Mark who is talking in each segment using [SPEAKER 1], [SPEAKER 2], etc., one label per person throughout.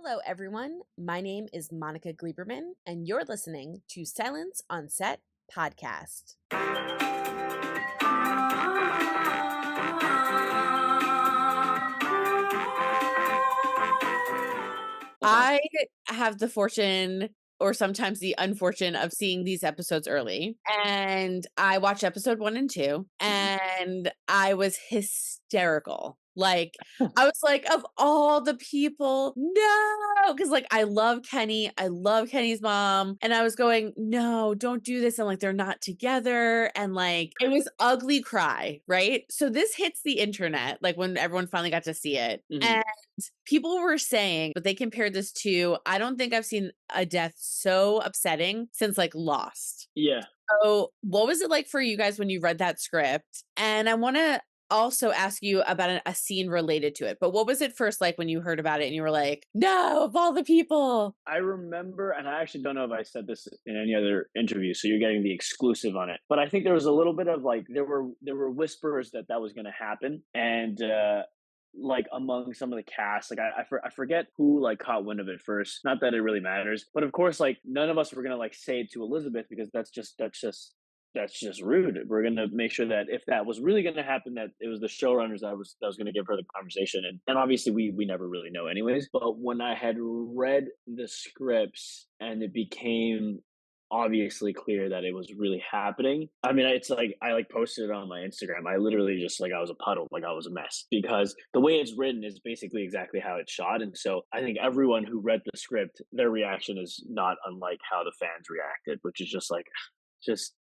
[SPEAKER 1] Hello, everyone. My name is Monica Gleberman, and you're listening to Silence on Set podcast. I have the fortune or sometimes the unfortune of seeing these episodes early. And I watched episode 1 and 2, and I was hysterical. Like, I was like, of all the people, no, because like I love Kenny. I love Kenny's mom. And I was going, no, don't do this. And like they're not together. And like it was ugly cry, right? So this hits the internet, like when everyone finally got to see it. And people were saying, but they compared this to, I don't think I've seen a death so upsetting since like Lost.
[SPEAKER 2] Yeah.
[SPEAKER 1] So what was it like for you guys when you read that script? And I want to also ask you about a scene related to it. But what was it first like when you heard about it and you were like, no, of all the people?
[SPEAKER 2] I remember, and I actually don't know if I said this in any other interview, so you're getting the exclusive on it. But I think there was a little bit of like there were whispers that was going to happen, and like among some of the cast, like I forget who like caught wind of it first. Not that it really matters, but of course, like none of us were gonna like say it to Elizabeth because that's just rude. We're gonna make sure that if that was really gonna happen, that it was the showrunners that was gonna give her the conversation, and obviously we never really know anyways. But when I had read the scripts and it became obviously clear that it was really happening. I mean, it's like I like posted it on my Instagram. I literally just like I was a puddle, like I was a mess because the way it's written is basically exactly how it's shot. And so I think everyone who read the script, their reaction is not unlike how the fans reacted, which is just like just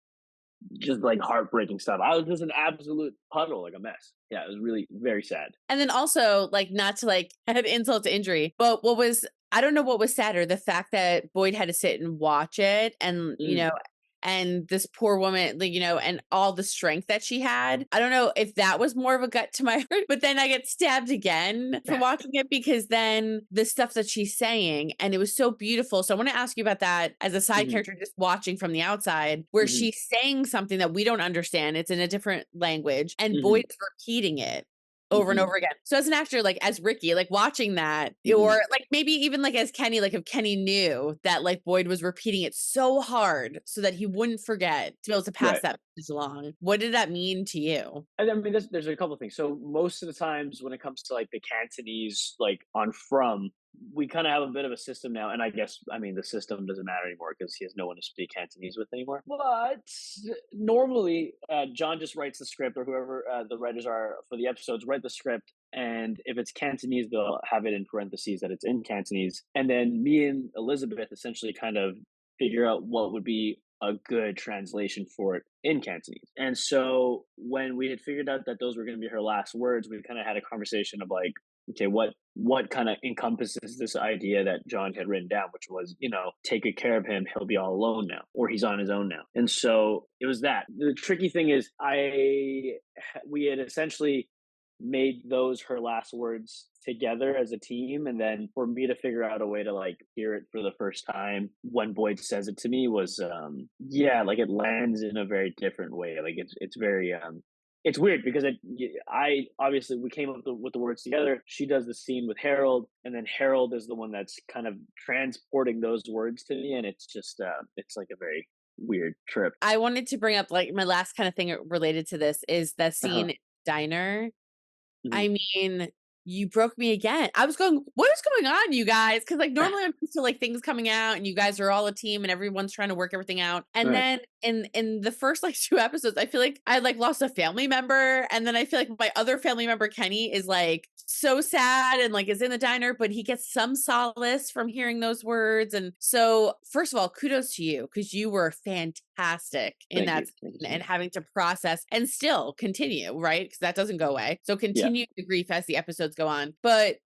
[SPEAKER 2] like heartbreaking stuff. I was just an absolute puddle, like a mess. Yeah, it was really very sad.
[SPEAKER 1] And then also, like, not to like add insult to injury, but I don't know what was sadder, the fact that Boyd had to sit and watch it and, and this poor woman, like, and all the strength that she had. I don't know if that was more of a gut to my heart, but then I get stabbed again for watching it because then the stuff that she's saying, and it was so beautiful. So I want to ask you about that as a side character, just watching from the outside, where she's saying something that we don't understand. It's in a different language, and Boyd's repeating it over and over again. So as an actor, like as Ricky, like watching that, or like maybe even like as Kenny, like if Kenny knew that like Boyd was repeating it so hard so that he wouldn't forget to be able to pass that message along. What did that mean to you?
[SPEAKER 2] I mean, there's a couple of things. So most of the times when it comes to like the Cantonese, like on From, we kind of have a bit of a system now, and I mean, the system doesn't matter anymore because he has no one to speak Cantonese with anymore. But normally, John just writes the script, or whoever the writers are for the episodes write the script, and if it's Cantonese, they'll have it in parentheses that it's in Cantonese, and then me and Elizabeth essentially kind of figure out what would be a good translation for it in Cantonese. And so when we had figured out that those were going to be her last words, we kind of had a conversation of like, okay, what kind of encompasses this idea that John had written down, which was, take good care of him. He'll be all alone now, or he's on his own now. And so it was that. The tricky thing is we had essentially made those her last words together as a team, and then for me to figure out a way to like hear it for the first time when Boyd says it to me was like it lands in a very different way. Like it's very it's weird because I obviously we came up with the words together. She does the scene with Harold, and then Harold is the one that's kind of transporting those words to me, and it's just it's like a very weird trip.
[SPEAKER 1] I wanted to bring up like my last kind of thing related to this is that scene diner. I mean, you broke me again. I was going, what is going on, you guys? Because like normally I'm used to like things coming out and you guys are all a team and everyone's trying to work everything out. And then in the first like 2 episodes, I feel like I like lost a family member. And then I feel like my other family member, Kenny, is like so sad and like is in the diner, but he gets some solace from hearing those words. And so first of all, kudos to you because you were fantastic in that scene and having to process and still continue, right? Because that doesn't go away. So continue the grief as the episodes go on. But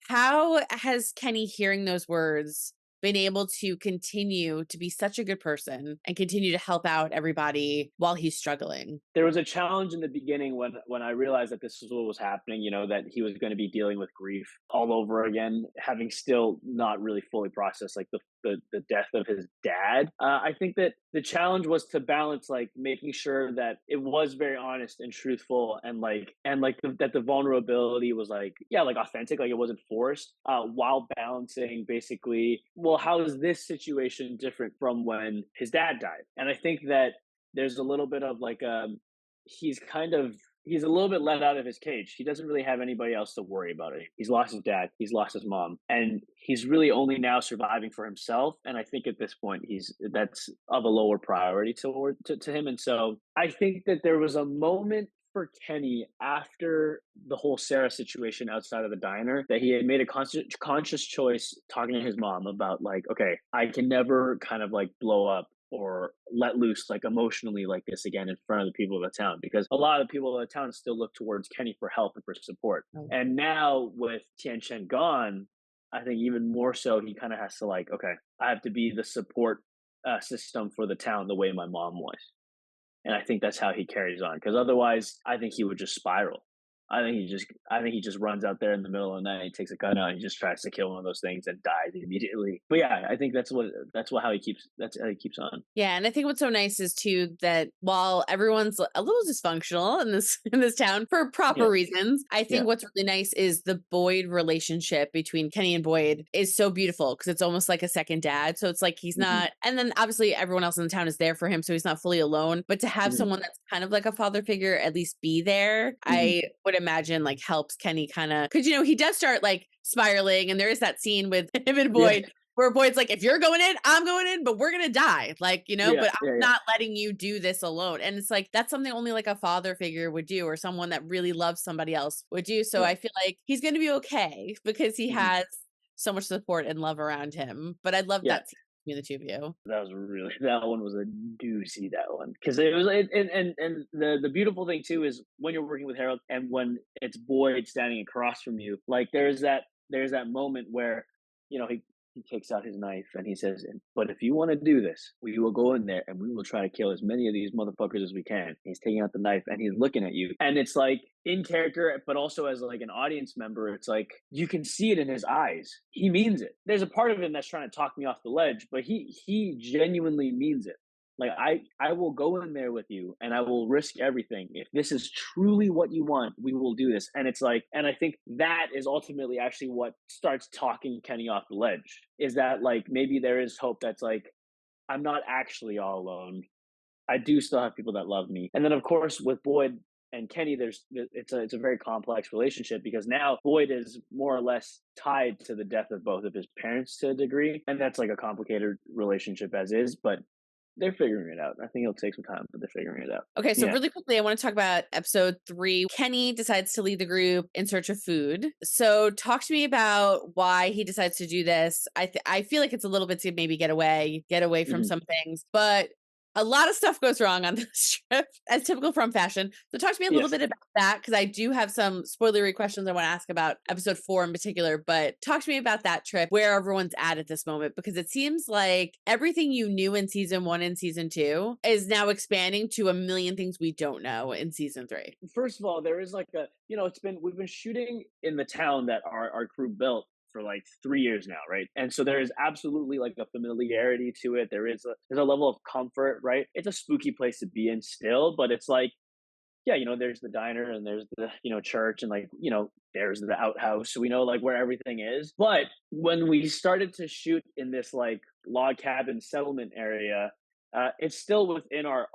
[SPEAKER 1] how has Kenny hearing those words been able to continue to be such a good person and continue to help out everybody while he's struggling?
[SPEAKER 2] There was a challenge in the beginning when I realized that this was what was happening, that he was going to be dealing with grief all over again, having still not really fully processed like the the death of his dad. I think that the challenge was to balance like making sure that it was very honest and truthful, that the vulnerability was like, yeah, like authentic, like it wasn't forced, while balancing basically, well, how is this situation different from when his dad died? And I think that there's a little bit of like he's kind of he's a little bit let out of his cage. He doesn't really have anybody else to worry about it. He's lost his dad, he's lost his mom, and he's really only now surviving for himself. And I think at this point, that's of a lower priority to him. And so I think that there was a moment for Kenny after the whole Sarah situation outside of the diner that he had made a conscious choice talking to his mom about like, okay, I can never kind of like blow up or let loose like emotionally like this again in front of the people of the town, because a lot of the people of the town still look towards Kenny for help and for support.
[SPEAKER 1] Oh.
[SPEAKER 2] And now with Tian Shen gone, I think even more so he kind of has to like, okay, I have to be the support system for the town the way my mom was. And I think that's how he carries on, because otherwise I think he would just spiral. I think he just runs out there in the middle of the night, takes a gun out, and he just tries to kill one of those things and dies immediately. But yeah, I think that's how he keeps on.
[SPEAKER 1] Yeah, and I think what's so nice is too that while everyone's a little dysfunctional in this in this town for proper
[SPEAKER 2] Yeah,
[SPEAKER 1] reasons, I
[SPEAKER 2] yeah,
[SPEAKER 1] think what's really nice is the Boyd relationship between Kenny and Boyd is so beautiful because it's almost like a second dad. So it's like he's
[SPEAKER 2] hmm,
[SPEAKER 1] not, and then obviously everyone else in the town is there for him, so he's not fully alone. But to have
[SPEAKER 2] hmm,
[SPEAKER 1] someone that's kind of like a father figure at least be there,
[SPEAKER 2] hmm.
[SPEAKER 1] I would imagine like helps Kenny kind of, because he does start like spiraling, and there is that scene with him and
[SPEAKER 2] Yeah,
[SPEAKER 1] Boyd where Boyd's like, if you're going in, I'm going in, but we're gonna die. Like,
[SPEAKER 2] yeah,
[SPEAKER 1] but I'm
[SPEAKER 2] yeah, yeah.
[SPEAKER 1] not letting you do this alone. And it's like that's something only like a father figure would do, or someone that really loves somebody else would do. So
[SPEAKER 2] Yeah.
[SPEAKER 1] I feel like he's gonna be okay because he
[SPEAKER 2] Mhm.
[SPEAKER 1] has so much support and love around him. But I love
[SPEAKER 2] Yeah,
[SPEAKER 1] that scene between the two of you.
[SPEAKER 2] that was really that one was a doozy, that one, because it was and the beautiful thing too is when you're working with Harold and when it's Boyd standing across from you, like there's that moment where he takes out his knife and he says, "But if you want to do this, we will go in there and we will try to kill as many of these motherfuckers as we can." He's taking out the knife and he's looking at you, and it's like in character, but also as like an audience member, it's like you can see it in his eyes. He means it. There's a part of him that's trying to talk me off the ledge, but he genuinely means it. Like I will go in there with you and I will risk everything. If this is truly what you want, we will do this. And it's like, and I think that is ultimately actually what starts talking Kenny off the ledge. Is that like maybe there is hope that's like, I'm not actually all alone. I do still have people that love me. And then of course with Boyd and Kenny, it's a very complex relationship because now Boyd is more or less tied to the death of both of his parents to a degree, and that's like a complicated relationship as is. But they're figuring it out. I think it'll take some time, but they're figuring it out.
[SPEAKER 1] Okay, so
[SPEAKER 2] Yeah.
[SPEAKER 1] really quickly, I want to talk about episode 3. Kenny decides to lead the group in search of food. So, talk to me about why he decides to do this. I feel like it's a little bit to maybe get away from
[SPEAKER 2] Mhm.
[SPEAKER 1] some things, but a lot of stuff goes wrong on this trip, as typical from fashion. So, talk to me a little
[SPEAKER 2] Yes.
[SPEAKER 1] bit about that because I do have some spoilery questions I want to ask about episode 4 in particular. But talk to me about that trip, where everyone's at this moment, because it seems like everything you knew in season 1 and season 2 is now expanding to a million things we don't know in season 3.
[SPEAKER 2] First of all, there is like we've been shooting in the town that our crew built for like 3 years now, right? And so there is absolutely like a familiarity to it. There's a level of comfort, right? It's a spooky place to be in still, but it's like, yeah, there's the diner and there's the, church and like, there's the outhouse. So we know like where everything is. But when we started to shoot in this like log cabin settlement area, it's still within our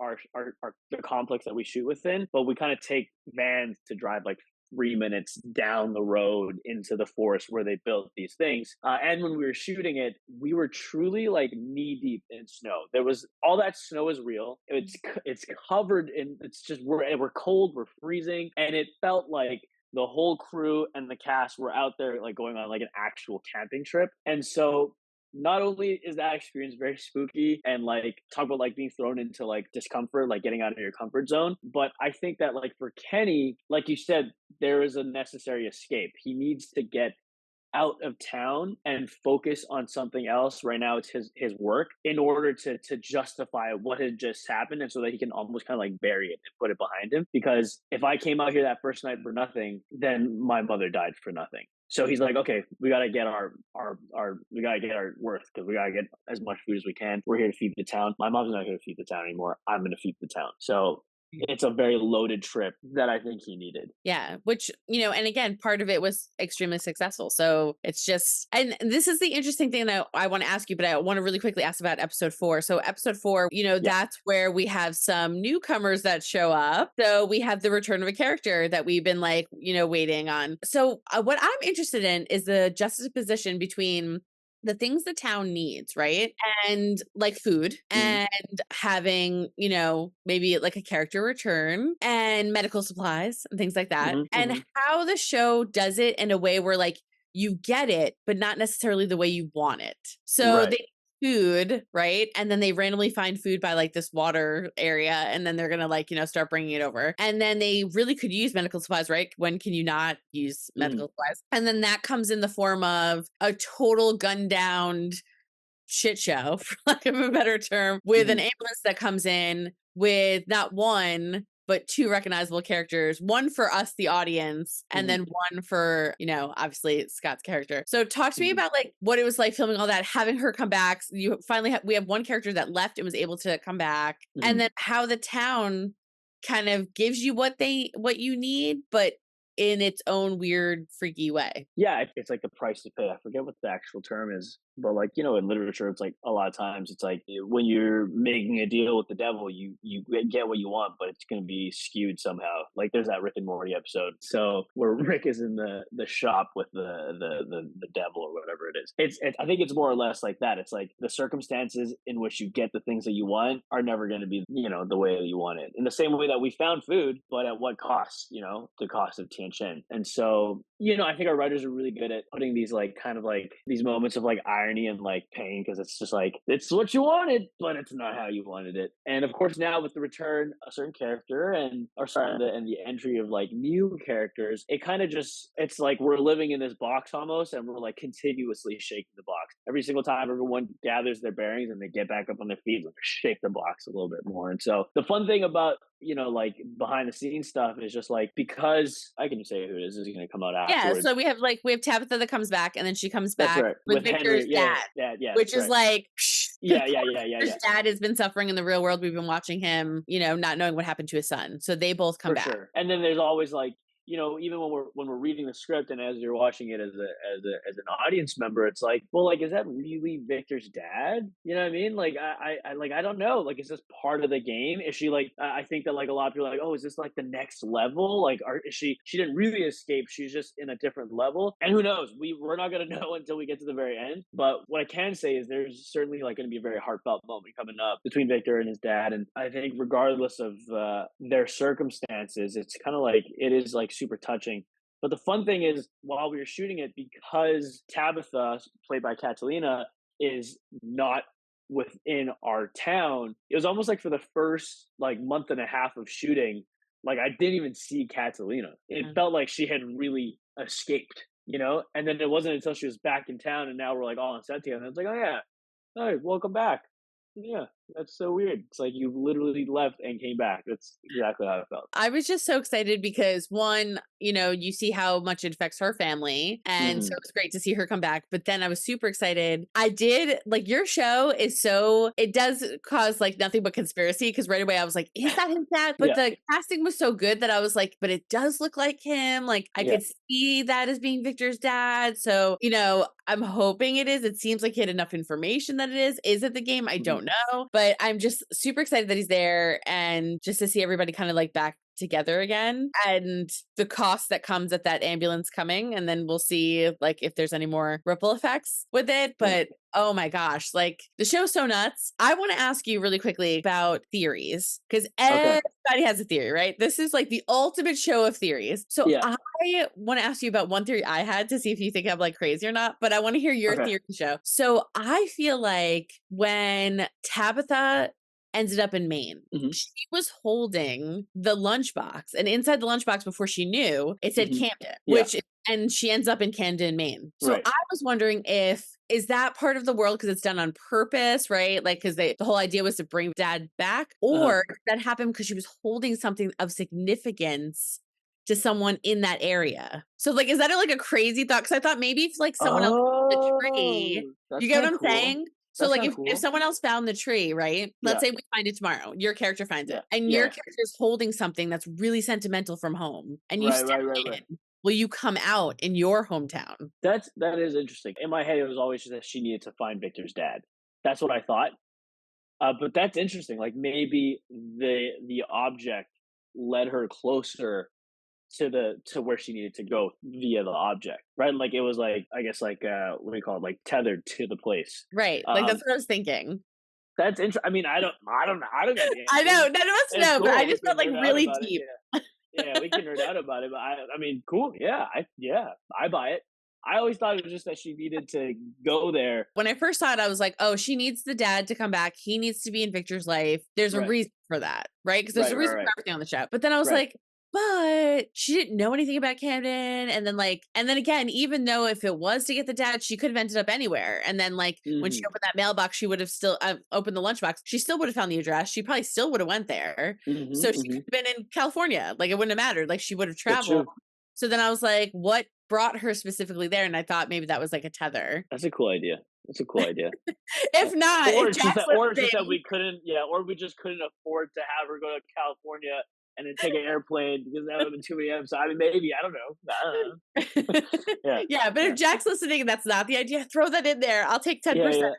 [SPEAKER 2] the complex that we shoot within, but we kind of take vans to drive like 3 minutes down the road into the forest where they built these things. And when we were shooting it, we were truly like knee deep in snow. There was all that snow is real. It's covered in. It's just we're cold, we're freezing, and it felt like the whole crew and the cast were out there like going on like an actual camping trip. And so not only is that experience very spooky and like talk about like being thrown into like discomfort, like getting out of your comfort zone, but I think that like for Kenny, like you said, there is a necessary escape. He needs to get out of town and focus on something else. Right now it's his work in order to justify what had just happened, and so that he can almost kind of like bury it and put it behind him, because if I came out here that first night for nothing, then my mother died for nothing. So he's like, okay, we got to get our we got to get our worth because we got to get as much food as we can. We're here to feed the town. My mom's not going to feed the town anymore. I'm going to feed the town. So it's a very loaded trip that I think he needed.
[SPEAKER 1] Yeah, which, and again, part of it was extremely successful. So it's just, and this is the interesting thing that I want to ask you, but I want to really quickly ask about episode 4. So episode 4,
[SPEAKER 2] Yeah.
[SPEAKER 1] that's where we have some newcomers that show up. So we have the return of a character that we've been like, waiting on. So what I'm interested in is the juxtaposition between the things the town needs, right? And like food
[SPEAKER 2] Hmm.
[SPEAKER 1] and having, maybe like a character return and medical supplies and things like that.
[SPEAKER 2] Hmm.
[SPEAKER 1] And
[SPEAKER 2] Hmm.
[SPEAKER 1] how the show does it in a way where like you get it, but not necessarily the way you want it. So
[SPEAKER 2] Right.
[SPEAKER 1] they food, right? And then they randomly find food by like this water area and then they're going to like, start bringing it over. And then they really could use medical supplies, right? When can you not use
[SPEAKER 2] Hmm.
[SPEAKER 1] medical supplies? And then that comes in the form of a total gunned down shit show, for lack of a better term, with an
[SPEAKER 2] Hmm.
[SPEAKER 1] ambulance that comes in with not one, but two recognizable characters, one for us, the audience, and
[SPEAKER 2] Hmm.
[SPEAKER 1] then one for, obviously Scott's character. So talk to me
[SPEAKER 2] Hmm.
[SPEAKER 1] about like what it was like filming all that, having her come back. You finally we have one character that left and was able to come back. And
[SPEAKER 2] Hmm.
[SPEAKER 1] then how the town kind of gives you what you need, but in its own weird, freaky way.
[SPEAKER 2] Yeah, it's like the price to pay. I forget what the actual term is, but like in literature, it's like a lot of times it's like when you're making a deal with the devil, you get what you want, but it's going to be skewed somehow. Like there's that Rick and Morty episode, so where Rick is in the shop with the devil or whatever it is. It's I think it's more or less like that. It's like the circumstances in which you get the things that you want are never going to be the way that you want it. In the same way that we found food, but at what cost? The cost of Tian Shen. And so I think our writers are really good at putting these like kind of like these moments of like irony and like pain because it's just like it's what you wanted, but it's not how you wanted it. And of course, now with the return a certain character and or sorry, and the entry of like new characters, it kind of just it's like we're living in this box almost, and we're like continuously shaking the box every single time everyone gathers their bearings and they get back up on their feet, like shake the box a little bit more. And so the fun thing about like behind the scenes stuff is just like because I can just say who it is going to come out
[SPEAKER 1] Yeah,
[SPEAKER 2] afterwards.
[SPEAKER 1] so we have Tabitha that comes back, and then she comes
[SPEAKER 2] That's
[SPEAKER 1] back
[SPEAKER 2] right.
[SPEAKER 1] with
[SPEAKER 2] With
[SPEAKER 1] Victor's
[SPEAKER 2] Henry. Yeah,
[SPEAKER 1] dad,
[SPEAKER 2] yeah, yeah,
[SPEAKER 1] which
[SPEAKER 2] that's
[SPEAKER 1] is
[SPEAKER 2] right.
[SPEAKER 1] like,
[SPEAKER 2] Yeah, yeah, yeah, yeah,
[SPEAKER 1] Victor's
[SPEAKER 2] yeah.
[SPEAKER 1] dad has been suffering in the real world. We've been watching him, not knowing what happened to his son. So they both come
[SPEAKER 2] For
[SPEAKER 1] back.
[SPEAKER 2] sure. And then there's always like, even when we're reading the script and as you're watching it as an audience member, it's like, well, like, is that really Victor's dad? You know what I mean? Like, I like, I don't know. Like, is this part of the game? Is she like? I think that like a lot of people are like, oh, is this like the next level? Like, is she? She didn't really escape. She's just in a different level. And who knows? We're not gonna know until we get to the very end. But what I can say is there's certainly like going to be a very heartfelt moment coming up between Victor and his dad. And I think regardless of their circumstances, it's kind of like it is like super touching. But the fun thing is, while we were shooting it, because Tabitha, played by Catalina, is not within our town, it was almost like for the first like month and a half of shooting, like I didn't even see Catalina. It
[SPEAKER 1] Yeah.
[SPEAKER 2] felt like she had really escaped, And then it wasn't until she was back in town, and now we're like all on set together. And it's like, oh yeah, hey, welcome back. Yeah, that's so weird. It's like you literally left and came back. That's exactly how I felt.
[SPEAKER 1] I was just so excited because one, you see how much it affects her family. And so
[SPEAKER 2] Mhm.
[SPEAKER 1] it's great to see her come back. But then I was super excited. I did like your show is it does cause like nothing but conspiracy because right away I was like, is that his dad? But
[SPEAKER 2] Yeah,
[SPEAKER 1] the casting was so good that I was like, but it does look like him. Like I
[SPEAKER 2] yeah.
[SPEAKER 1] could see that as being Victor's dad. So, I'm hoping it is. It seems like he had enough information that it is. Is it the game? I
[SPEAKER 2] Mhm.
[SPEAKER 1] don't know. But I'm just super excited that he's there and just to see everybody kind of like back together again and the cost that comes at that ambulance coming and then we'll see like if there's any more ripple effects with it
[SPEAKER 2] Yeah.
[SPEAKER 1] but oh my gosh like the show's so nuts. I want to ask you really quickly about theories because
[SPEAKER 2] Okay.
[SPEAKER 1] everybody has a theory, right? This is like the ultimate show of theories. So
[SPEAKER 2] Yeah.
[SPEAKER 1] I want to ask you about one theory I had to see if you think I'm like crazy or not, but I want to hear your
[SPEAKER 2] Okay.
[SPEAKER 1] theory show. So I feel like when Tabitha ended up in Maine,
[SPEAKER 2] Mhm.
[SPEAKER 1] she was holding the lunchbox, and inside the lunchbox before she knew, it said
[SPEAKER 2] Mhm.
[SPEAKER 1] Camden,
[SPEAKER 2] Yeah.
[SPEAKER 1] and she ends up in Camden, Maine. So
[SPEAKER 2] Right.
[SPEAKER 1] I was wondering is that part of the world because it's done on purpose, right? Like because the whole idea was to bring dad back,
[SPEAKER 2] Uh-huh.
[SPEAKER 1] or did that happened because she was holding something of significance to someone in that area. So, like, is that, like, a crazy thought? Because I thought maybe if, like, someone else found the tree,
[SPEAKER 2] Oh, that's
[SPEAKER 1] you get
[SPEAKER 2] kinda
[SPEAKER 1] what I'm
[SPEAKER 2] cool.
[SPEAKER 1] saying? So,
[SPEAKER 2] That's
[SPEAKER 1] like,
[SPEAKER 2] kinda
[SPEAKER 1] if
[SPEAKER 2] cool.
[SPEAKER 1] someone else found the tree, right? Let's
[SPEAKER 2] Yeah,
[SPEAKER 1] say we find it tomorrow, your character finds
[SPEAKER 2] yeah,
[SPEAKER 1] it, and your
[SPEAKER 2] yeah.
[SPEAKER 1] character is holding something that's really sentimental from home, and you
[SPEAKER 2] Right,
[SPEAKER 1] step
[SPEAKER 2] right, right, right.
[SPEAKER 1] in, will you come out in your hometown?
[SPEAKER 2] That is interesting. In my head, it was always just that she needed to find Victor's dad. That's what I thought. But that's interesting. Like maybe the object led her closer to where she needed to go via the object, right? Like it was like I guess like what do you call it? Like tethered to the place.
[SPEAKER 1] Right, like, that's
[SPEAKER 2] Um,
[SPEAKER 1] what I was thinking.
[SPEAKER 2] that's interesting. I mean, I don't got the
[SPEAKER 1] I
[SPEAKER 2] answers.
[SPEAKER 1] know, none of us
[SPEAKER 2] It's
[SPEAKER 1] know, but I
[SPEAKER 2] cool. We
[SPEAKER 1] just felt,
[SPEAKER 2] can
[SPEAKER 1] like,
[SPEAKER 2] nerd out
[SPEAKER 1] really
[SPEAKER 2] about it.
[SPEAKER 1] deep.
[SPEAKER 2] Yeah. Yeah, we can nerd out about it, but I mean, cool. Yeah, I buy it. I always thought it was just that she needed to go there.
[SPEAKER 1] When I first saw it, I was like, "Oh, she needs the dad to come back. He needs to be in Victor's life. There's a
[SPEAKER 2] Right,
[SPEAKER 1] reason for that, right? Because there's
[SPEAKER 2] right,
[SPEAKER 1] a
[SPEAKER 2] right,
[SPEAKER 1] reason for
[SPEAKER 2] right,
[SPEAKER 1] everything on the show." But then I was
[SPEAKER 2] right.
[SPEAKER 1] like, "But she didn't know anything about Camden." And then, like, and then again, even though if it was to get the dad, she could have ended up anywhere. And then, like, when she
[SPEAKER 2] Hmm.
[SPEAKER 1] opened that mailbox, she would have still opened the lunchbox. She still would have found the address. She probably still would have went there.
[SPEAKER 2] Hmm.
[SPEAKER 1] So she
[SPEAKER 2] Hmm.
[SPEAKER 1] could have been in California. Like, it wouldn't have mattered. Like, she would have
[SPEAKER 2] That's
[SPEAKER 1] traveled.
[SPEAKER 2] true.
[SPEAKER 1] So then I was like, "What brought her specifically there?" And I thought maybe that was like a tether.
[SPEAKER 2] That's a cool idea. That's a cool idea.
[SPEAKER 1] If not,
[SPEAKER 2] Or
[SPEAKER 1] if
[SPEAKER 2] it's just
[SPEAKER 1] Jack's
[SPEAKER 2] that or it's just that
[SPEAKER 1] listening.
[SPEAKER 2] we couldn't yeah, or we just couldn't afford to have her go to California and then take an airplane because that would have been too many episodes. I mean, maybe, I don't know. I don't know. Yeah,
[SPEAKER 1] Yeah, but
[SPEAKER 2] yeah,
[SPEAKER 1] if Jack's listening and that's not the idea, throw that in there. I'll take
[SPEAKER 2] yeah,
[SPEAKER 1] 10%.
[SPEAKER 2] yeah.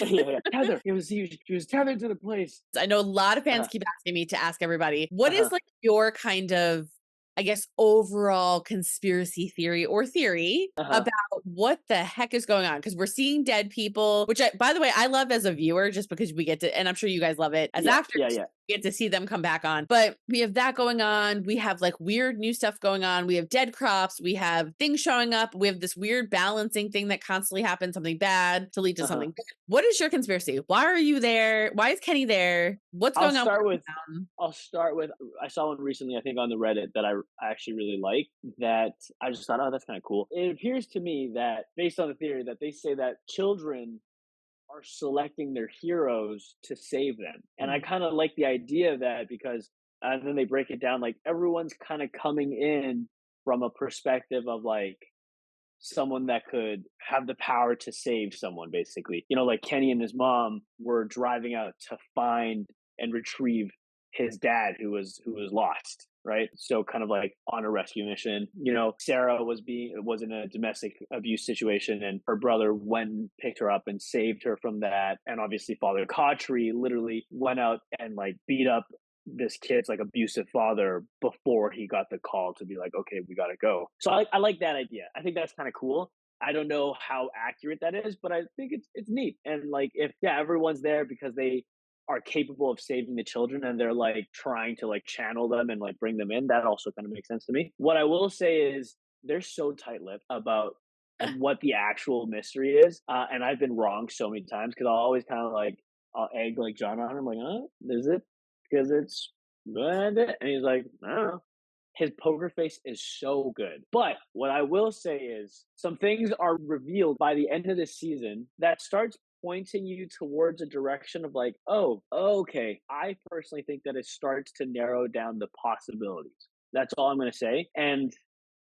[SPEAKER 2] Yeah, yeah. Tether. He was tethered to the place.
[SPEAKER 1] I know a lot of fans
[SPEAKER 2] Uh-huh,
[SPEAKER 1] keep asking me to ask everybody, what is
[SPEAKER 2] uh-huh,
[SPEAKER 1] like your kind of, I guess, overall conspiracy theory or theory
[SPEAKER 2] uh-huh.
[SPEAKER 1] about what the heck is going on? Because we're seeing dead people, which I, by the way, I love as a viewer just because we get to, and I'm sure you guys love it as
[SPEAKER 2] Yeah,
[SPEAKER 1] actors.
[SPEAKER 2] yeah, yeah.
[SPEAKER 1] We get to see them come back on. But we have that going on. We have like weird new stuff going on. We have dead crops. We have things showing up. We have this weird balancing thing that constantly happens, something bad to lead to
[SPEAKER 2] Uh-huh.
[SPEAKER 1] something. What is your conspiracy? Why are you there? Why is Kenny there? What's
[SPEAKER 2] I'll
[SPEAKER 1] going on with
[SPEAKER 2] start with
[SPEAKER 1] your town?
[SPEAKER 2] I'll start with I saw one recently, I think on the Reddit that I actually really like that I just thought, oh, that's kind of cool. It appears to me that based on the theory that they say that children are selecting their heroes to save them. And I
[SPEAKER 1] Mm,
[SPEAKER 2] kind of like the idea of that because and then they break it down like everyone's kind of coming in from a perspective of like someone that could have the power to save someone basically. You know, like Kenny and his mom were driving out to find and retrieve his dad who was lost, right? So kind of like on a rescue mission. You know, Sarah was in a domestic abuse situation and her brother went and picked her up and saved her from that. And obviously Father Cautry literally went out and like beat up this kid's like abusive father before he got the call to be like, okay, we got to go. So I like that idea. I think that's kind of cool. I don't know how accurate that is, but I think it's neat. And like if yeah, everyone's there because they are capable of saving the children and they're like trying to like channel them and like bring them in, that also kind of makes sense to me. What I will say is they're so tight-lipped about what the actual mystery is, and I've been wrong so many times because I'll always kind of like I'll egg like John on him, like, is it because it's and he's like, I don't know. His poker face is so good. But what I will say is some things are revealed by the end of the season that starts pointing you towards a direction of like, oh, okay. I personally think that it starts to narrow down the possibilities. That's all I'm going to say. And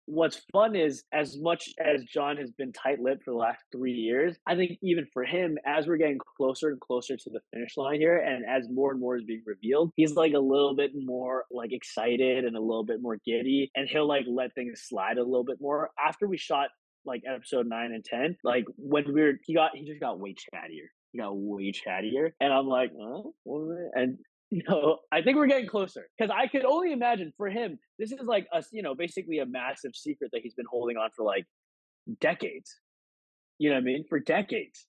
[SPEAKER 2] what's fun is as much as John has been tight-lipped for the last 3 years, I think even for him, as we're getting closer and closer to the finish line here, and as more and more is being revealed, he's like a little bit more like excited and a little bit more giddy, and he'll like let things slide a little bit more. After we shot like episode 9 and 10, like when we were he just got way chattier. He got way chattier. And I'm like, oh, and you know, I think we're getting closer because I could only imagine for him, this is like a, you know, basically a massive secret that he's been holding on for like decades. You know what I mean? For decades.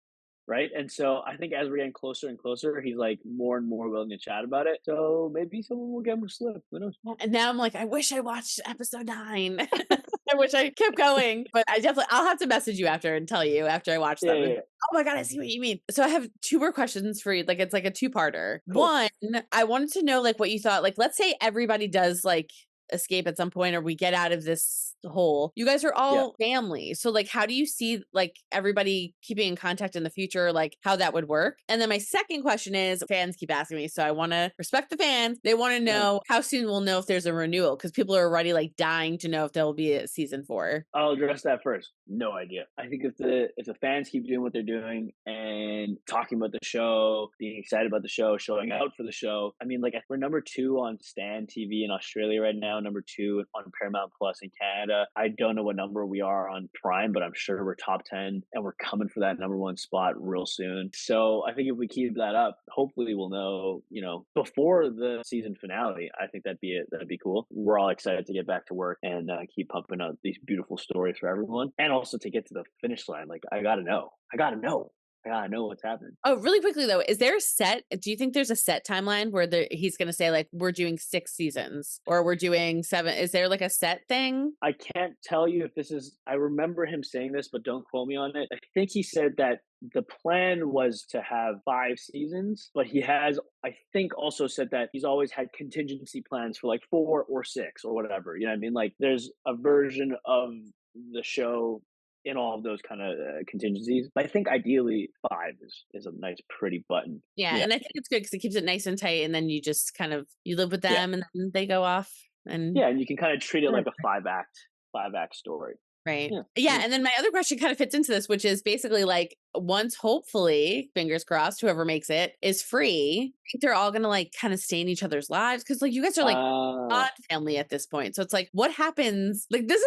[SPEAKER 2] Right. And so I think as we're getting closer and closer, he's like more and more willing to chat about it. So maybe someone will get him to slip. Who knows?
[SPEAKER 1] and now I'm like, I wish I watched episode 9. I wish I kept going, but I'll have to message you after and tell you after I watch
[SPEAKER 2] Yeah,
[SPEAKER 1] them.
[SPEAKER 2] yeah,
[SPEAKER 1] And,
[SPEAKER 2] yeah.
[SPEAKER 1] oh my god, I see what you mean. So I have 2 more questions for you. Like it's like a two-parter.
[SPEAKER 2] Cool.
[SPEAKER 1] One, I wanted to know like what you thought. Like let's say everybody does like escape at some point or we get out of this hole. You guys are
[SPEAKER 2] Yeah.
[SPEAKER 1] all family. So like how do you see like everybody keeping in contact in the future, like how that would work? And then my second question is fans keep asking me, so I want to respect the fans. They want to
[SPEAKER 2] Uh-huh.
[SPEAKER 1] know how soon we'll know if there's a renewal because people are already like dying to know if there will be a season 4.
[SPEAKER 2] I'll address that first. No idea. I think if the fans keep doing what they're doing and talking about the show, being excited about the show, showing out for the show. I mean, like we're number 2 on Stan TV in Australia right now, number 2 on Paramount Plus in Canada. I don't know what number we are on Prime, but I'm sure we're top 10 and we're coming for that number 1 spot real soon. So I think if we keep that up, hopefully we'll know, before the season finale. I think that'd be it. That'd be cool. We're all excited to get back to work and keep pumping out these beautiful stories for everyone, and also to get to the finish line. Like I gotta know. I gotta know what's happening.
[SPEAKER 1] Oh, really quickly though, is there a set? Do you think there's a set timeline where he's going to say like we're doing 6 seasons or we're doing 7? Is there like a set thing?
[SPEAKER 2] I can't tell you if this is. I remember him saying this, but don't quote me on it. I think he said that the plan was to have 5 seasons, but he has, I think, also said that he's always had contingency plans for like 4 or 6 or whatever. You know what I mean? Like there's a version of the show in all of those kind of contingencies. But I think ideally 5 is a nice, pretty button.
[SPEAKER 1] Yeah,
[SPEAKER 2] Yeah,
[SPEAKER 1] and I think it's good because it keeps it nice and tight, and then you just kind of you live with
[SPEAKER 2] yeah,
[SPEAKER 1] them, and then they go off, and
[SPEAKER 2] yeah, and you can kind of treat it like a 5 act story.
[SPEAKER 1] right.
[SPEAKER 2] Yeah,
[SPEAKER 1] Yeah,
[SPEAKER 2] yeah.
[SPEAKER 1] and then my other question kind of fits into this, which is basically like once hopefully, fingers crossed, whoever makes it is free, I think they're all gonna like kind of stay in each other's lives because like you guys are like
[SPEAKER 2] Uh,
[SPEAKER 1] odd family at this point. So it's like what happens? Like this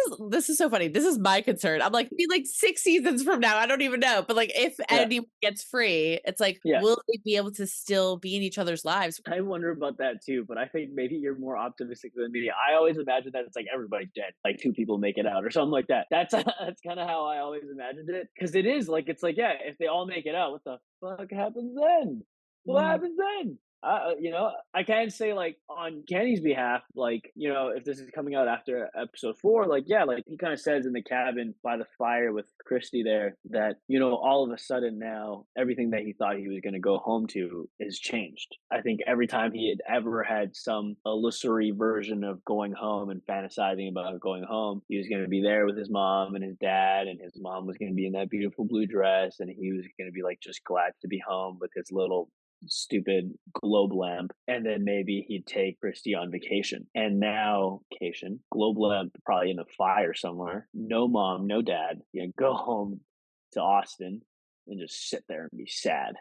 [SPEAKER 1] is so funny. This is my concern. I'm like, be like 6 seasons from now. I don't even know. But like if
[SPEAKER 2] yeah,
[SPEAKER 1] anyone gets free, it's like,
[SPEAKER 2] yeah.
[SPEAKER 1] will they be able to still be in each other's lives?
[SPEAKER 2] I wonder about that too, but I think maybe you're more optimistic than me. I always imagine that it's like everybody's dead, like 2 people make it out or something like that. That's that's kind of how I always imagined it, because it is like it's like yeah, if they all make it out, what the fuck happens then? What
[SPEAKER 1] Mhm.
[SPEAKER 2] happens then? I can't say like on Kenny's behalf, like if this is coming out after episode 4, like yeah, like he kind of says in the cabin by the fire with Christy there that all of a sudden now everything that he thought he was going to go home to is changed. I think every time he had ever had some illusory version of going home and fantasizing about going home, he was going to be there with his mom and his dad, and his mom was going to be in that beautiful blue dress, and he was going to be like just glad to be home with his little stupid globe lamp, and then maybe he'd take Christy on vacation. And now vacation, globe lamp probably in a fire somewhere, no mom, no dad. Go home to Austin and just sit there and be sad.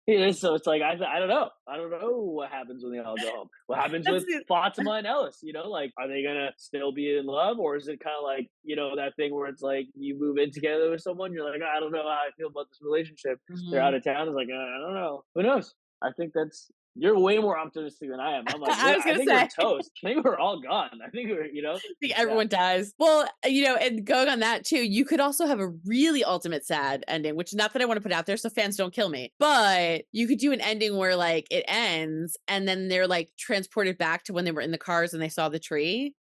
[SPEAKER 2] Yeah, so it's like I don't know. I don't know what happens when they all go home. What happens
[SPEAKER 1] That's
[SPEAKER 2] with Fatima and Ellis? Like are they gonna still be in love, or is it kind of like that thing where it's like you move in together with someone, you're like I don't know how I feel about this relationship. They're out
[SPEAKER 1] Mhm.
[SPEAKER 2] of town. It's like I don't know. Who knows? I think you're way more optimistic than I am. I'm like
[SPEAKER 1] I was
[SPEAKER 2] I
[SPEAKER 1] gonna
[SPEAKER 2] think we're
[SPEAKER 1] say.
[SPEAKER 2] toast. I think we're all gone. I think we're
[SPEAKER 1] Think
[SPEAKER 2] yeah,
[SPEAKER 1] everyone dies. Well, and going on that too, you could also have a really ultimate sad ending, which not that I want to put out there, so fans don't kill me. But you could do an ending where like it ends and then they're like transported back to when they were in the cars and they saw the tree.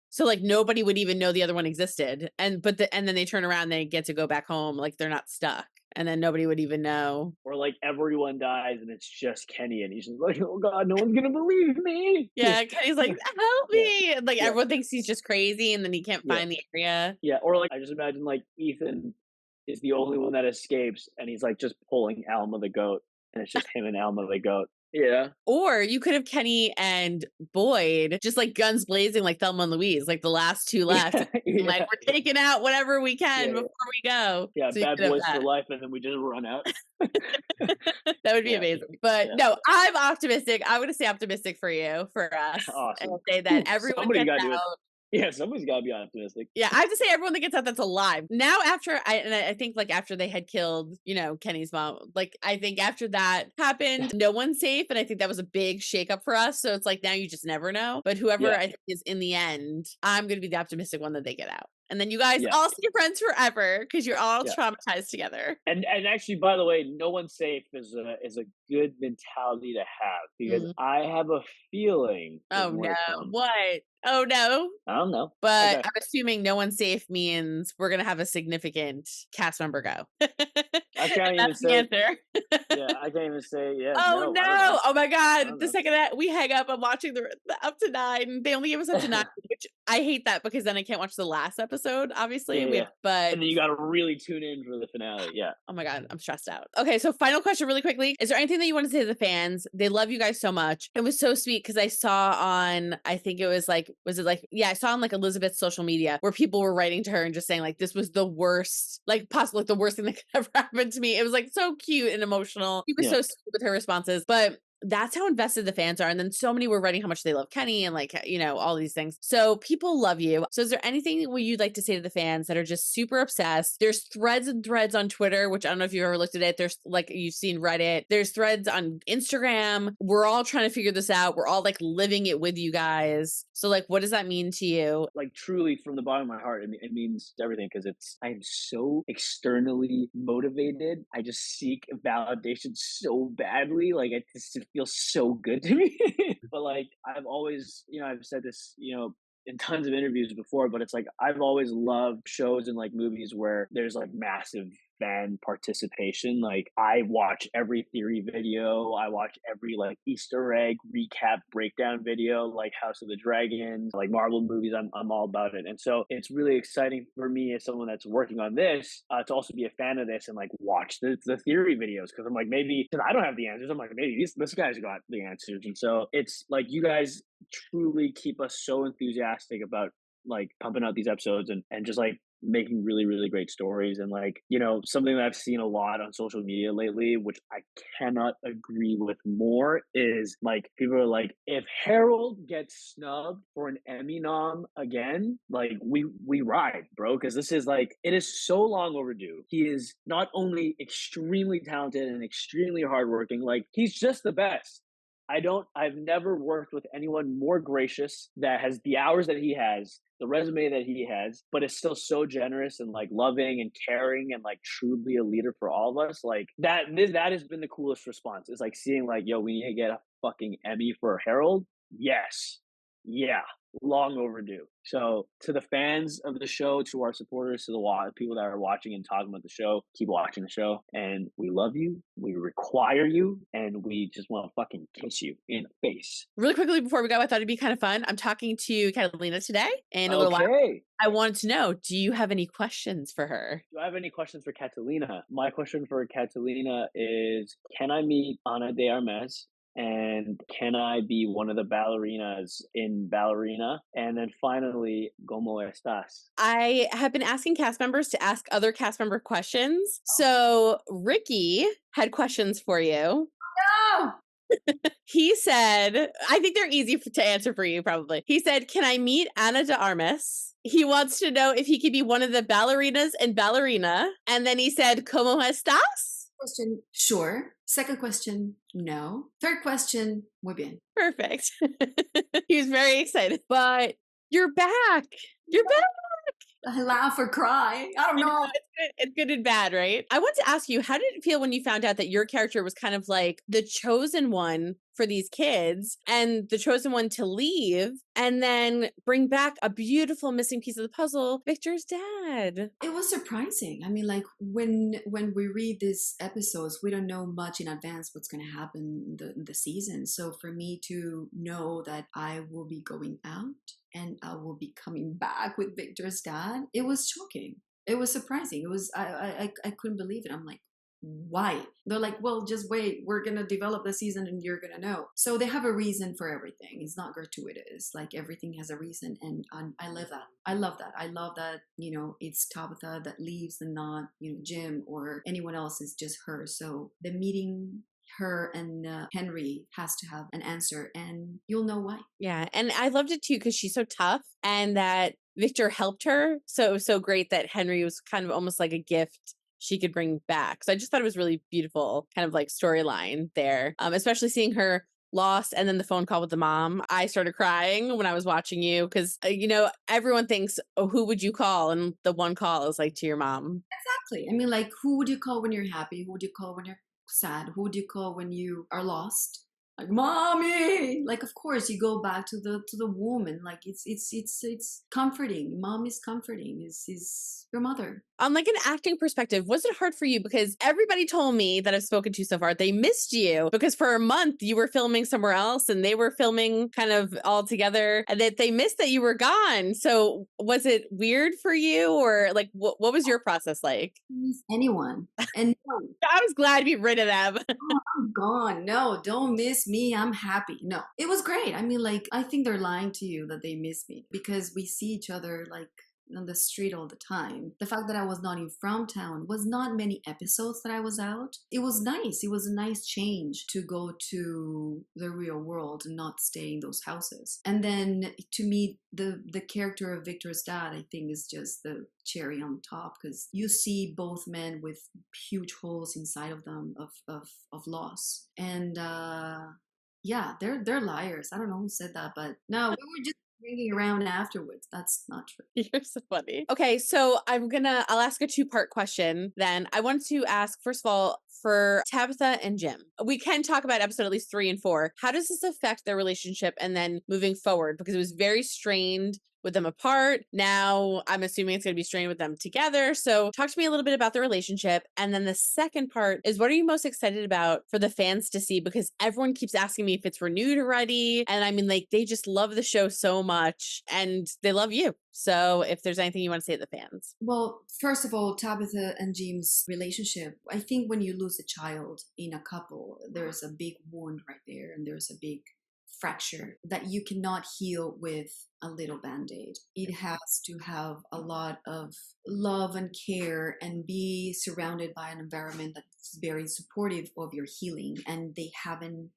[SPEAKER 1] So like nobody would even know the other one existed. And then they turn around and they get to go back home, like they're not stuck. And then nobody would even know.
[SPEAKER 2] or like everyone dies and it's just Kenny and he's just like, oh God, no one's gonna believe me.
[SPEAKER 1] Yeah, Kenny's like, help
[SPEAKER 2] Yeah,
[SPEAKER 1] me. And like
[SPEAKER 2] yeah,
[SPEAKER 1] everyone thinks he's just crazy and then he can't
[SPEAKER 2] yeah.
[SPEAKER 1] find the area.
[SPEAKER 2] Yeah, or like I just imagine like Ethan is the only one that escapes, and he's like just pulling Alma the goat, and it's just him and Alma the goat. Yeah,
[SPEAKER 1] Or you could have Kenny and Boyd just like guns blazing like Thelma and Louise, like the last 2 left.
[SPEAKER 2] yeah,
[SPEAKER 1] And like
[SPEAKER 2] yeah,
[SPEAKER 1] we're taking out whatever we can
[SPEAKER 2] yeah,
[SPEAKER 1] before we go.
[SPEAKER 2] yeah.
[SPEAKER 1] So you
[SPEAKER 2] Bad
[SPEAKER 1] could have
[SPEAKER 2] boys for
[SPEAKER 1] that.
[SPEAKER 2] life, and then we just run out.
[SPEAKER 1] That would be
[SPEAKER 2] Yeah,
[SPEAKER 1] amazing. But
[SPEAKER 2] yeah.
[SPEAKER 1] no, I'm optimistic. I'm gonna say optimistic for you, for us, and
[SPEAKER 2] Awesome.
[SPEAKER 1] say that
[SPEAKER 2] Whew,
[SPEAKER 1] everyone
[SPEAKER 2] somebody
[SPEAKER 1] gets
[SPEAKER 2] got to do it.
[SPEAKER 1] out.
[SPEAKER 2] Yeah, somebody's got to be optimistic.
[SPEAKER 1] Yeah, I have to say everyone that gets out that's alive. Now I think like after they had killed, Kenny's mom, like I think after that happened, no one's safe. And I think that was a big shakeup for us. So it's like now you just never know. But whoever
[SPEAKER 2] Yeah,
[SPEAKER 1] I think is in the end, I'm gonna be the optimistic one that they get out. And then you guys
[SPEAKER 2] yeah,
[SPEAKER 1] all see friends forever because you're all
[SPEAKER 2] yeah.
[SPEAKER 1] traumatized together.
[SPEAKER 2] And actually, by the way, no one's safe is a good mentality to have, because
[SPEAKER 1] Mm.
[SPEAKER 2] I have a feeling there's
[SPEAKER 1] Oh
[SPEAKER 2] more
[SPEAKER 1] no.
[SPEAKER 2] to come.
[SPEAKER 1] What? Oh no.
[SPEAKER 2] I don't know.
[SPEAKER 1] But
[SPEAKER 2] Okay.
[SPEAKER 1] I'm assuming no one's safe means we're gonna have a significant cast member go.
[SPEAKER 2] I can't even
[SPEAKER 1] That's the
[SPEAKER 2] say.
[SPEAKER 1] answer.
[SPEAKER 2] Yeah, I can't even say. Yeah,
[SPEAKER 1] Oh,
[SPEAKER 2] no, I don't
[SPEAKER 1] no.
[SPEAKER 2] know.
[SPEAKER 1] Oh my
[SPEAKER 2] I
[SPEAKER 1] god.
[SPEAKER 2] don't
[SPEAKER 1] The
[SPEAKER 2] know.
[SPEAKER 1] second that we hang up, I'm watching the up to 9. They only give us up to 9, which I hate that because then I can't watch the last episode,
[SPEAKER 2] Yeah,
[SPEAKER 1] obviously.
[SPEAKER 2] yeah,
[SPEAKER 1] We
[SPEAKER 2] yeah.
[SPEAKER 1] have but
[SPEAKER 2] And then you got to really tune in for the finale. Yeah.
[SPEAKER 1] oh my god, I'm stressed out. Okay, so final question really quickly. Is there anything that you want to say to the fans? They love you guys so much. It was so sweet because I saw on, I think it was like, was it like, yeah, I saw on like Elizabeth's social media where people were writing to her and just saying like, this was the worst, like possible, like the worst thing that could ever happen to me. It was like so cute and emotional. She was
[SPEAKER 2] Yeah.
[SPEAKER 1] so sweet with her responses, but that's how invested the fans are. And then so many were writing how much they love Kenny and like, all these things. So people love you. So is there anything that you'd like to say to the fans that are just super obsessed? There's threads and threads on Twitter, which I don't know if you've ever looked at it. There's like, you've seen Reddit. There's threads on Instagram. We're all trying to figure this out. We're all like living it with you guys. So like, what does that mean to you?
[SPEAKER 2] Like truly from the bottom of my heart, it means everything because I am so externally motivated. I just seek validation so badly. Like it feels so good to me. But like I've always, I've said this, in tons of interviews before, but it's like I've always loved shows and like movies where there's like massive fan participation. Like I watch every theory video, I watch every like Easter egg recap breakdown video, like House of the Dragon, like Marvel movies. I'm all about it, and so it's really exciting for me as someone that's working on this to also be a fan of this and like watch the theory videos because I'm like maybe because I don't have the answers. I'm like maybe this guy's got the answers, and so it's like you guys truly keep us so enthusiastic about like pumping out these episodes and just like making really really great stories and like something that I've seen a lot on social media lately which I cannot agree with more is like people are like if Harold gets snubbed for an Emmy nom again like we ride bro because this is like it is so long overdue. He is not only extremely talented and extremely hardworking, like he's just the best. I've never worked with anyone more gracious that has the hours that he has, the resume that he has, but is still so generous and like loving and caring and like truly a leader for all of us. Like that has been the coolest response. It's like seeing like, yo, we need to get a fucking Emmy for Harold. Yes. Yeah. Long overdue. So to the fans of the show, to our supporters, to the people that are watching and talking about the show, keep watching the show. And we love you. We require you. And we just want to fucking kiss you in the face.
[SPEAKER 1] Really quickly before we go, I thought it'd be kind of fun. I'm talking to Catalina today in a little while.
[SPEAKER 2] Okay.
[SPEAKER 1] I wanted to know, do you have any questions for her?
[SPEAKER 2] Do I have any questions for Catalina? My question for Catalina is, can I meet Ana de Armas? And can I be one of the ballerinas in Ballerina? And then finally, ¿Cómo estás?
[SPEAKER 1] I have been asking cast members to ask other cast member questions. So Ricky had questions for you.
[SPEAKER 3] No!
[SPEAKER 1] He said, I think they're easy to answer for you, probably. He said, can I meet Ana de Armas? He wants to know if he could be one of the ballerinas in Ballerina. And then he said, ¿Cómo estás?
[SPEAKER 3] Question, sure. Second question, no. Third question, muy bien.
[SPEAKER 1] Perfect. He was very excited. But you're back. You're back.
[SPEAKER 3] I laugh or cry. I don't know.
[SPEAKER 1] It's good and bad, right? I want to ask you, how did it feel when you found out that your character was kind of like the chosen one for these kids and the chosen one to leave and then bring back a beautiful missing piece of the puzzle, Victor's dad?
[SPEAKER 3] It was surprising. I mean, like when we read these episodes, we don't know much in advance what's going to happen in the season. So for me to know that I will be going out and I will be coming back with Victor's dad, it was shocking. It was surprising. It was I couldn't believe it. I'm like, why? They're like, well, just wait. We're gonna develop the season, and you're gonna know. So they have a reason for everything. It's not gratuitous. Like everything has a reason, and I love that. I love that. I love that. It's Tabitha that leaves, and not Jim or anyone else. It's just her. So the meeting her and Henry has to have an answer, and you'll know why.
[SPEAKER 1] Yeah, and I loved it too because she's so tough, and that Victor helped her. So it was so great that Henry was kind of almost like a gift she could bring back. So I just thought it was really beautiful, kind of like storyline there, especially seeing her lost and then the phone call with the mom. I started crying when I was watching you because everyone thinks, oh, who would you call? And the one call is like to your mom.
[SPEAKER 3] Exactly. I mean, like, who would you call when you're happy? Who would you call when you're sad? Who would you call when you are lost? like mommy, like of course you go back to the woman, like it's comforting. Mom is comforting, is your mother.
[SPEAKER 1] On like an acting perspective, was it hard for you? Because everybody told me that I've spoken to so far, they missed you because for a month you were filming somewhere else and they were filming kind of all together, and that they missed that you were gone. So was it weird for you, or like what was your process like?
[SPEAKER 3] Miss anyone. And no,
[SPEAKER 1] I was glad to be rid of them.
[SPEAKER 3] oh, I'm gone. No, don't miss me. I'm happy. No, it was great. I mean, like, I think they're lying to you that they miss me because we see each other like on the street all the time. The fact that I was not in from town was not many episodes that I was out. It was nice. It was a nice change to go to the real world and not stay in those houses. And then to me, the character of Victor's dad, I think, is just the cherry on top because you see both men with huge holes inside of them of loss. And yeah, they're liars. I don't know who said that, but no, we were just hanging around afterwards. That's not true.
[SPEAKER 1] You're so funny. Okay, so I'll ask a two-part question then. I want to ask, first of all, for Tabitha and Jim. We can talk about episode at least 3 and 4. How does this affect their relationship and then moving forward? Because it was very strained with them apart. Now I'm assuming it's going to be strained with them together. So talk to me a little bit about the relationship. And then the second part is, what are you most excited about for the fans to see? Because everyone keeps asking me if it's renewed already. And I mean, like, they just love the show so much and they love you. So if there's anything you want to say to the fans.
[SPEAKER 3] Well, first of all, Tabitha and Jim's relationship, I think when you lose a child in a couple, there's a big wound right there and there's a big fracture that you cannot heal with a little band-aid. It has to have a lot of love and care and be surrounded by an environment that's very supportive of your healing, and they haven't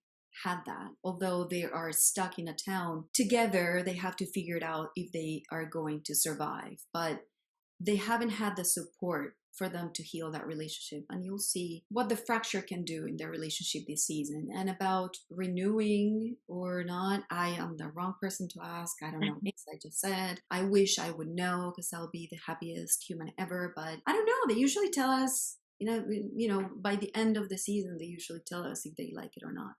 [SPEAKER 3] had that. Although they are stuck in a town together, they have to figure it out if they are going to survive, but they haven't had the support for them to heal that relationship. And you'll see what the fracture can do in their relationship this season. And about renewing or not, I am the wrong person to ask. I don't know. As I just said, I wish I would know because I'll be the happiest human ever, but I don't know. They usually tell us, by the end of the season, they usually tell us if they like it or not.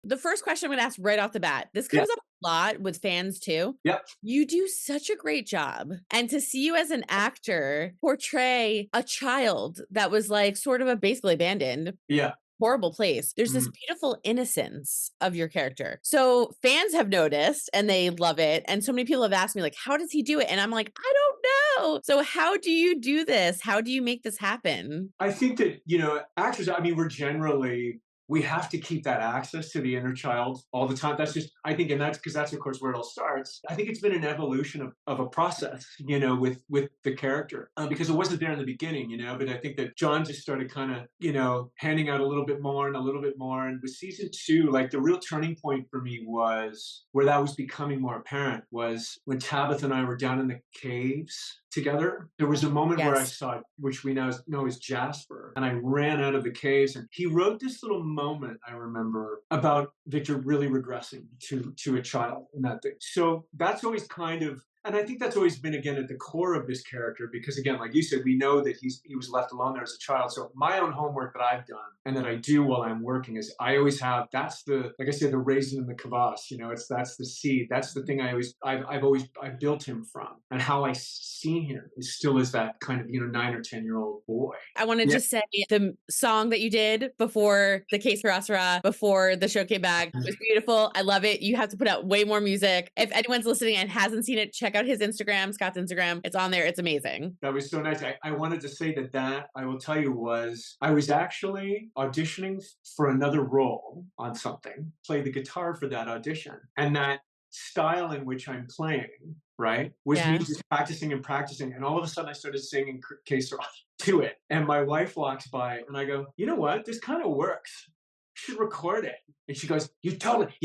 [SPEAKER 1] The first question I'm going to ask right off the bat, this comes up a lot with fans too.
[SPEAKER 2] Yep.
[SPEAKER 1] You do such a great job. And to see you as an actor portray a child that was like sort of basically abandoned.
[SPEAKER 2] Yeah.
[SPEAKER 1] Horrible place. There's this beautiful innocence of your character. So fans have noticed and they love it. And so many people have asked me, like, how does he do it? And I'm like, I don't know. So how do you do this? How do you make this happen?
[SPEAKER 4] I think that, actors, I mean, we have to keep that access to the inner child all the time. That's just, I think, and that's because that's, of course, where it all starts. I think it's been an evolution of a process, with the character, because it wasn't there in the beginning, but I think that John just started kind of, handing out a little bit more and a little bit more. And with season 2, like the real turning point for me was where that was becoming more apparent was when Tabitha and I were down in the caves together. There was a moment where I saw, which we now know as Jasper, and I ran out of the caves, and he wrote this little moment, I remember, about Victor really regressing to a child in that thing. So that's always kind of, and I think that's always been, again, at the core of this character, because again, like you said, we know that he was left alone there as a child. So my own homework that I've done and that I do while I'm working is I always have, that's the, like I said, the raisin in the kvass, that's the seed. That's the thing I've built him from, and how I see him is still as that kind of, 9 or 10-year-old boy.
[SPEAKER 1] I want to just say the song that you did before the case for Asura, before the show came back, was beautiful. I love it. You have to put out way more music. If anyone's listening and hasn't seen it, check out his Instagram, Scott's Instagram. It's on there. It's amazing.
[SPEAKER 4] That was so nice. I wanted to say that I will tell you I was actually auditioning for another role on something, play the guitar for that audition. And that style in which I'm playing, right, was me just practicing. And all of a sudden I started singing Case to it. And my wife walks by and I go, you know what? This kind of works. You should record it. And she goes, you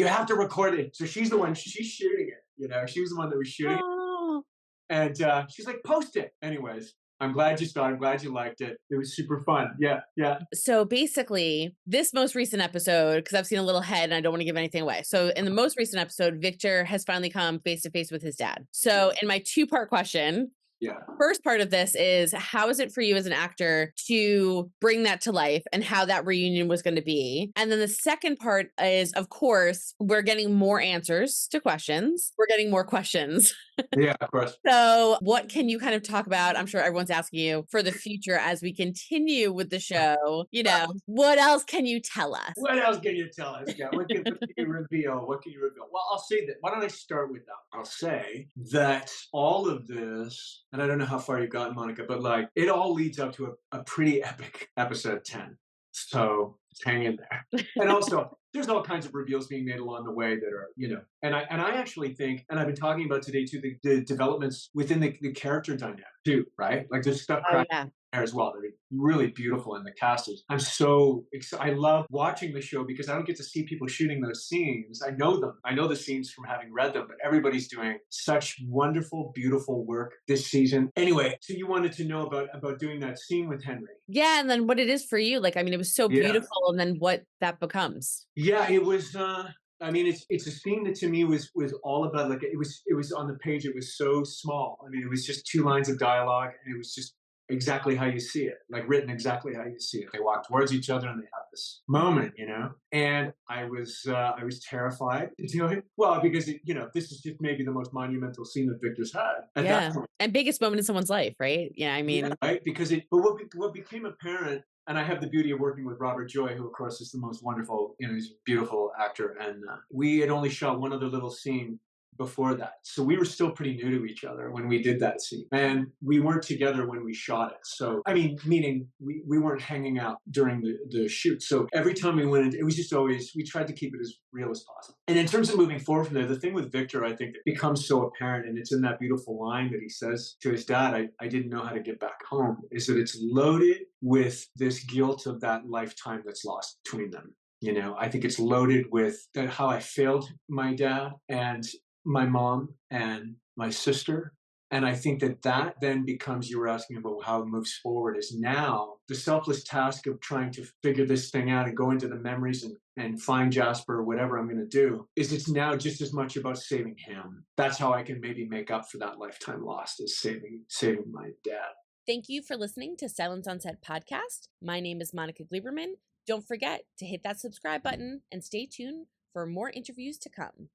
[SPEAKER 4] have to record it. So she's the one, she's shooting it. She was the one that was shooting it. And she's like, post it. Anyways, I'm glad you saw it. I'm glad you liked it. It was super fun. Yeah.
[SPEAKER 1] So basically, this most recent episode, because I've seen a little head and I don't want to give anything away. So in the most recent episode, Victor has finally come face to face with his dad. So in my 2-part question,
[SPEAKER 4] Yeah.
[SPEAKER 1] First part of this is, how is it for you as an actor to bring that to life and how that reunion was going to be? And then the second part is, of course, we're getting more answers to questions. We're getting more questions.
[SPEAKER 4] Yeah, of course.
[SPEAKER 1] So what can you kind of talk about? I'm sure everyone's asking you for the future as we continue with the show. You know, what else can you tell us?
[SPEAKER 4] What else can you tell us? Yeah, what can you reveal? What can you reveal? Well, I'll say that. Why don't I start with that? I'll say that all of this, and I don't know how far you've gotten, Monica, but like it all leads up to a pretty epic episode 10. So hang in there. And also, there's all kinds of reveals being made along the way that are, and I actually think, and I've been talking about today too, the developments within the character dynamic too, right? Like there's stuff
[SPEAKER 1] Oh, yeah.
[SPEAKER 4] there as well. They're really beautiful in the cast. I'm so excited. I love watching the show because I don't get to see people shooting those scenes. I know them. I know the scenes from having read them, but everybody's doing such wonderful, beautiful work this season. Anyway, so you wanted to know about doing that scene with Henry.
[SPEAKER 1] Yeah, and then what it is for you. Like, I mean, it was so beautiful, and then what that becomes.
[SPEAKER 4] Yeah, it was. I mean, it's a scene that to me was all about, like, it was on the page. It was so small. I mean, it was just 2 lines of dialogue, and it was just exactly how you see it, like written exactly how you see it. They walk towards each other and they have this moment, and I was terrified to do it. Well, because this is just maybe the most monumental scene that Victor's had at that point.
[SPEAKER 1] And biggest moment in someone's life, right? Yeah, I mean,
[SPEAKER 4] right, because what became apparent. And I have the beauty of working with Robert Joy, who, of course, is the most wonderful, he's a beautiful actor. And we had only shot one other little scene before that. So we were still pretty new to each other when we did that scene. And we weren't together when we shot it. So, I mean, meaning we weren't hanging out during the shoot. So every time we went in, it was just always, we tried to keep it as real as possible. And in terms of moving forward from there, the thing with Victor, I think, that becomes so apparent, and it's in that beautiful line that he says to his dad, I didn't know how to get back home, is that it's loaded with this guilt of that lifetime that's lost between them. I think it's loaded with how I failed my dad and my mom and my sister. And I think that then becomes, you were asking about how it moves forward, is now the selfless task of trying to figure this thing out and go into the memories and find Jasper or whatever I'm going to do, is it's now just as much about saving him. That's how I can maybe make up for that lifetime lost, is saving my dad.
[SPEAKER 1] Thank you for listening to Silence on Set podcast. My name is Monica Gleberman. Don't forget to hit that subscribe button and stay tuned for more interviews to come.